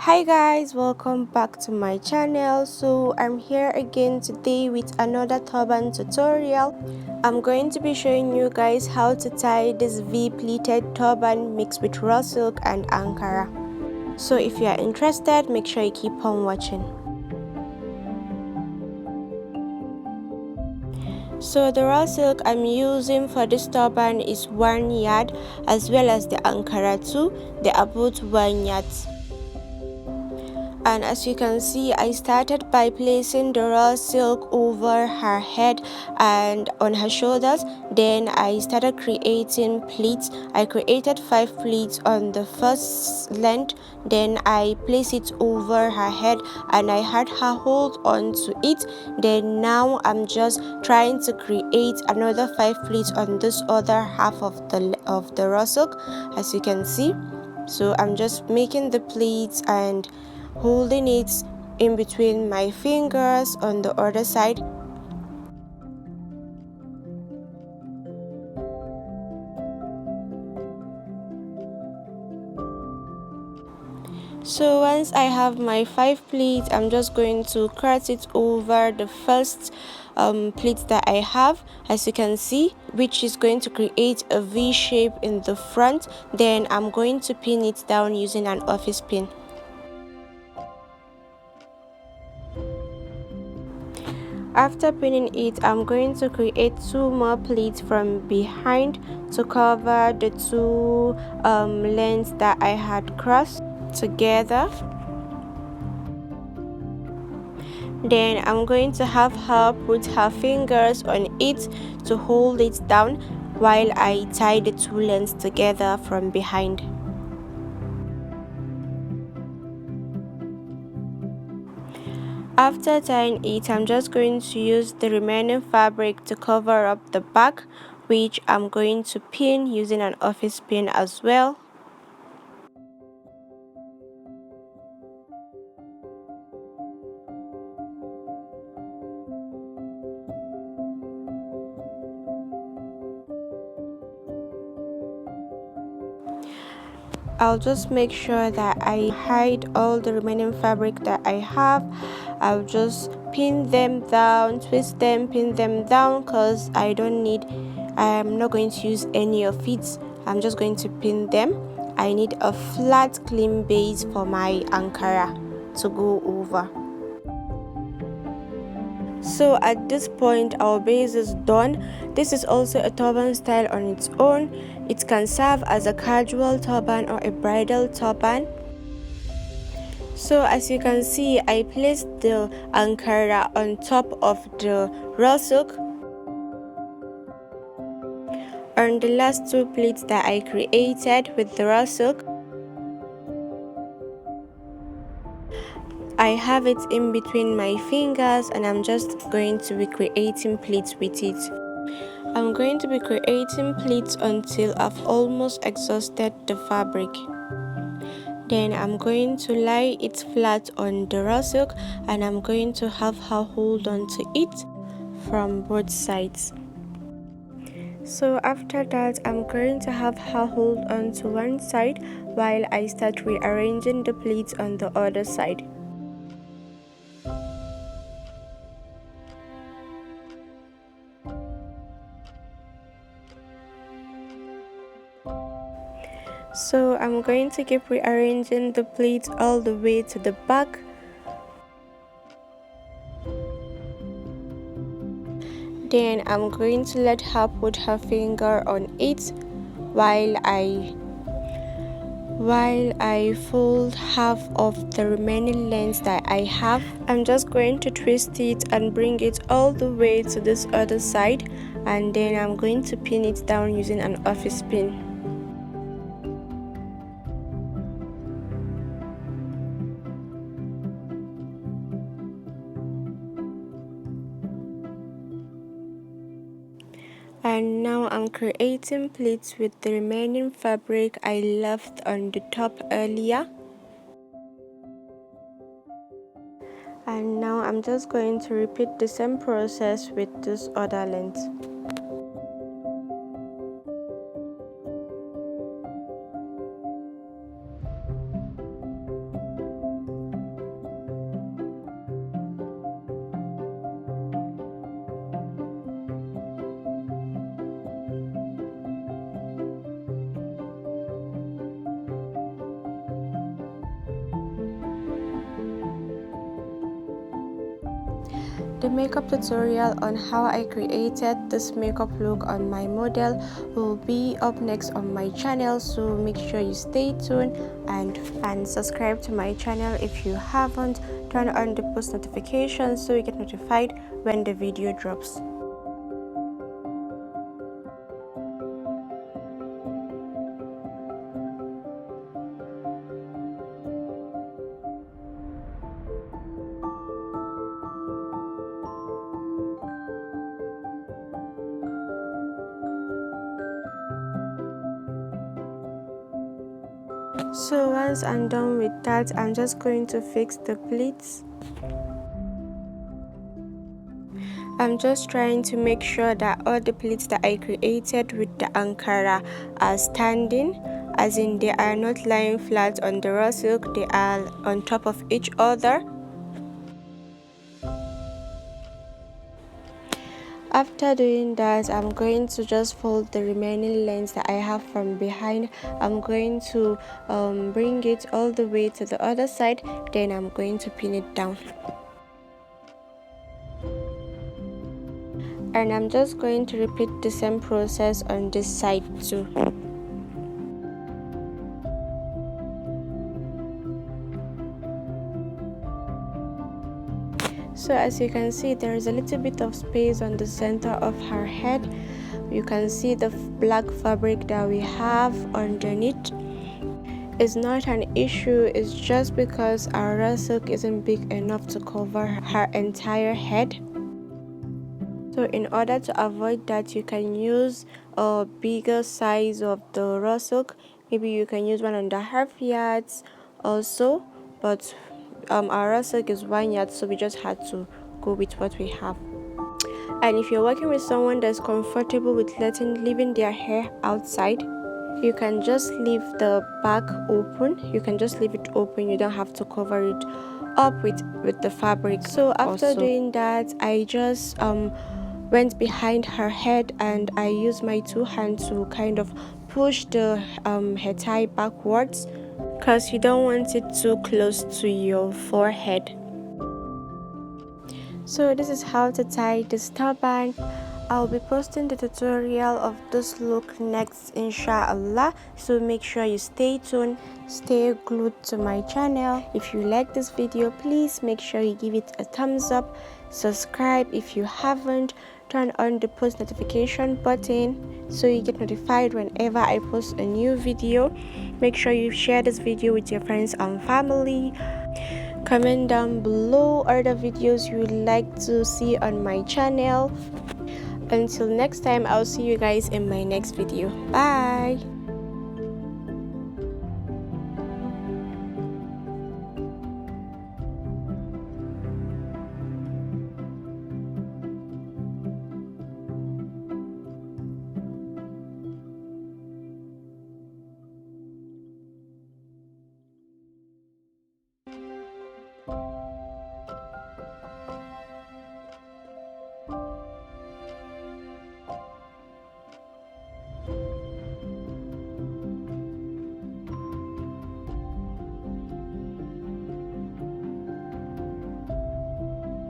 Hi guys, welcome back to my channel. So I'm here again today with another turban tutorial. I'm going to be showing you guys how to tie this V pleated turban mixed with Rawsilk and Ankara. So if you are interested, make sure you keep on watching. So the Rawsilk I'm using for this turban is 1 yard, as well as the Ankara too. They are both 1 yard. And as you can see, I started by placing the Rawsilk over her head and on her shoulders. Then I started creating pleats. I created 5 pleats on the first length. Then I placed it over her head and I had her hold on to it. Then now I'm just trying to create another 5 pleats on this other half of the Rawsilk, as you can see. So I'm just making the pleats and holding it in between my fingers on the other side. So once I have my 5 pleats, I'm just going to cross it over the first pleat that I have, as you can see, which is going to create a V shape in the front. Then I'm going to pin it down using an office pin. After pinning it, I'm going to create 2 more pleats from behind to cover the 2 lengths that I had crossed together. Then I'm going to have her put her fingers on it to hold it down while I tie the 2 lengths together from behind. After tying it, I'm just going to use the remaining fabric to cover up the back, which I'm going to pin using an office pin as well. I'll just make sure that I hide all the remaining fabric that I have. I'll just pin them down, twist them, pin them down, because I'm not going to use any of it. I'm just going to pin them. I need a flat clean base for my Ankara to go over. So at this point our base is done. This is also a turban style on its own. It can serve as a casual turban or a bridal turban. So as you can see, I placed the Ankara on top of the Rawsilk. On the last 2 pleats that I created with the Rawsilk, I have it in between my fingers and I'm just going to be creating pleats with it. I'm going to be creating pleats until I've almost exhausted the fabric. Then I'm going to lie it flat on the Rawsilk and I'm going to have her hold on to it from both sides. So after that, I'm going to have her hold on to one side while I start rearranging the pleats on the other side. So I'm going to keep rearranging the pleats all the way to the back. Then I'm going to let her put her finger on it while I fold half of the remaining lengths that I have. I'm just going to twist it and bring it all the way to this other side, and then I'm going to pin it down using an office pin. And now I'm creating pleats with the remaining fabric I left on the top earlier. And now I'm just going to repeat the same process with this other length. The makeup tutorial on how I created this makeup look on my model will be up next on my channel, so make sure you stay tuned and subscribe to my channel if you haven't. Turn on the post notifications so you get notified when the video drops. So once I'm done with that, I'm just going to fix the pleats. I'm just trying to make sure that all the pleats that I created with the Ankara are standing, as in they are not lying flat on the Rawsilk, they are on top of each other. After doing that, I'm going to just fold the remaining lengths that I have from behind. I'm going to bring it all the way to the other side, then I'm going to pin it down. And I'm just going to repeat the same process on this side too. So as you can see, there is a little bit of space on the center of her head. You can see the black fabric that we have underneath. It's not an issue, it's just because our Rawsilk isn't big enough to cover her entire head. So in order to avoid that, you can use a bigger size of the Rawsilk. Maybe you can use 1.5 yards also, but our Rawsilk is 1 yard, so we just had to go with what we have. And if you're working with someone that's comfortable with leaving their hair outside, you can just leave the back open. You can just leave it open. You don't have to cover it up with the fabric. So after doing that, I just went behind her head and I used my two hands to kind of push the hair tie backwards, because you don't want it too close to your forehead. So this is how to tie this turban. I'll be posting the tutorial of this look next, inshallah, so make sure you stay tuned, stay glued to my channel. If you like this video, please make sure you give it a thumbs up, subscribe if you haven't, turn on the post notification button so you get notified whenever I post a new video. Make sure you share this video with your friends and family. Comment down below other videos you would like to see on my channel. Until next time, I'll see you guys in my next video. Bye.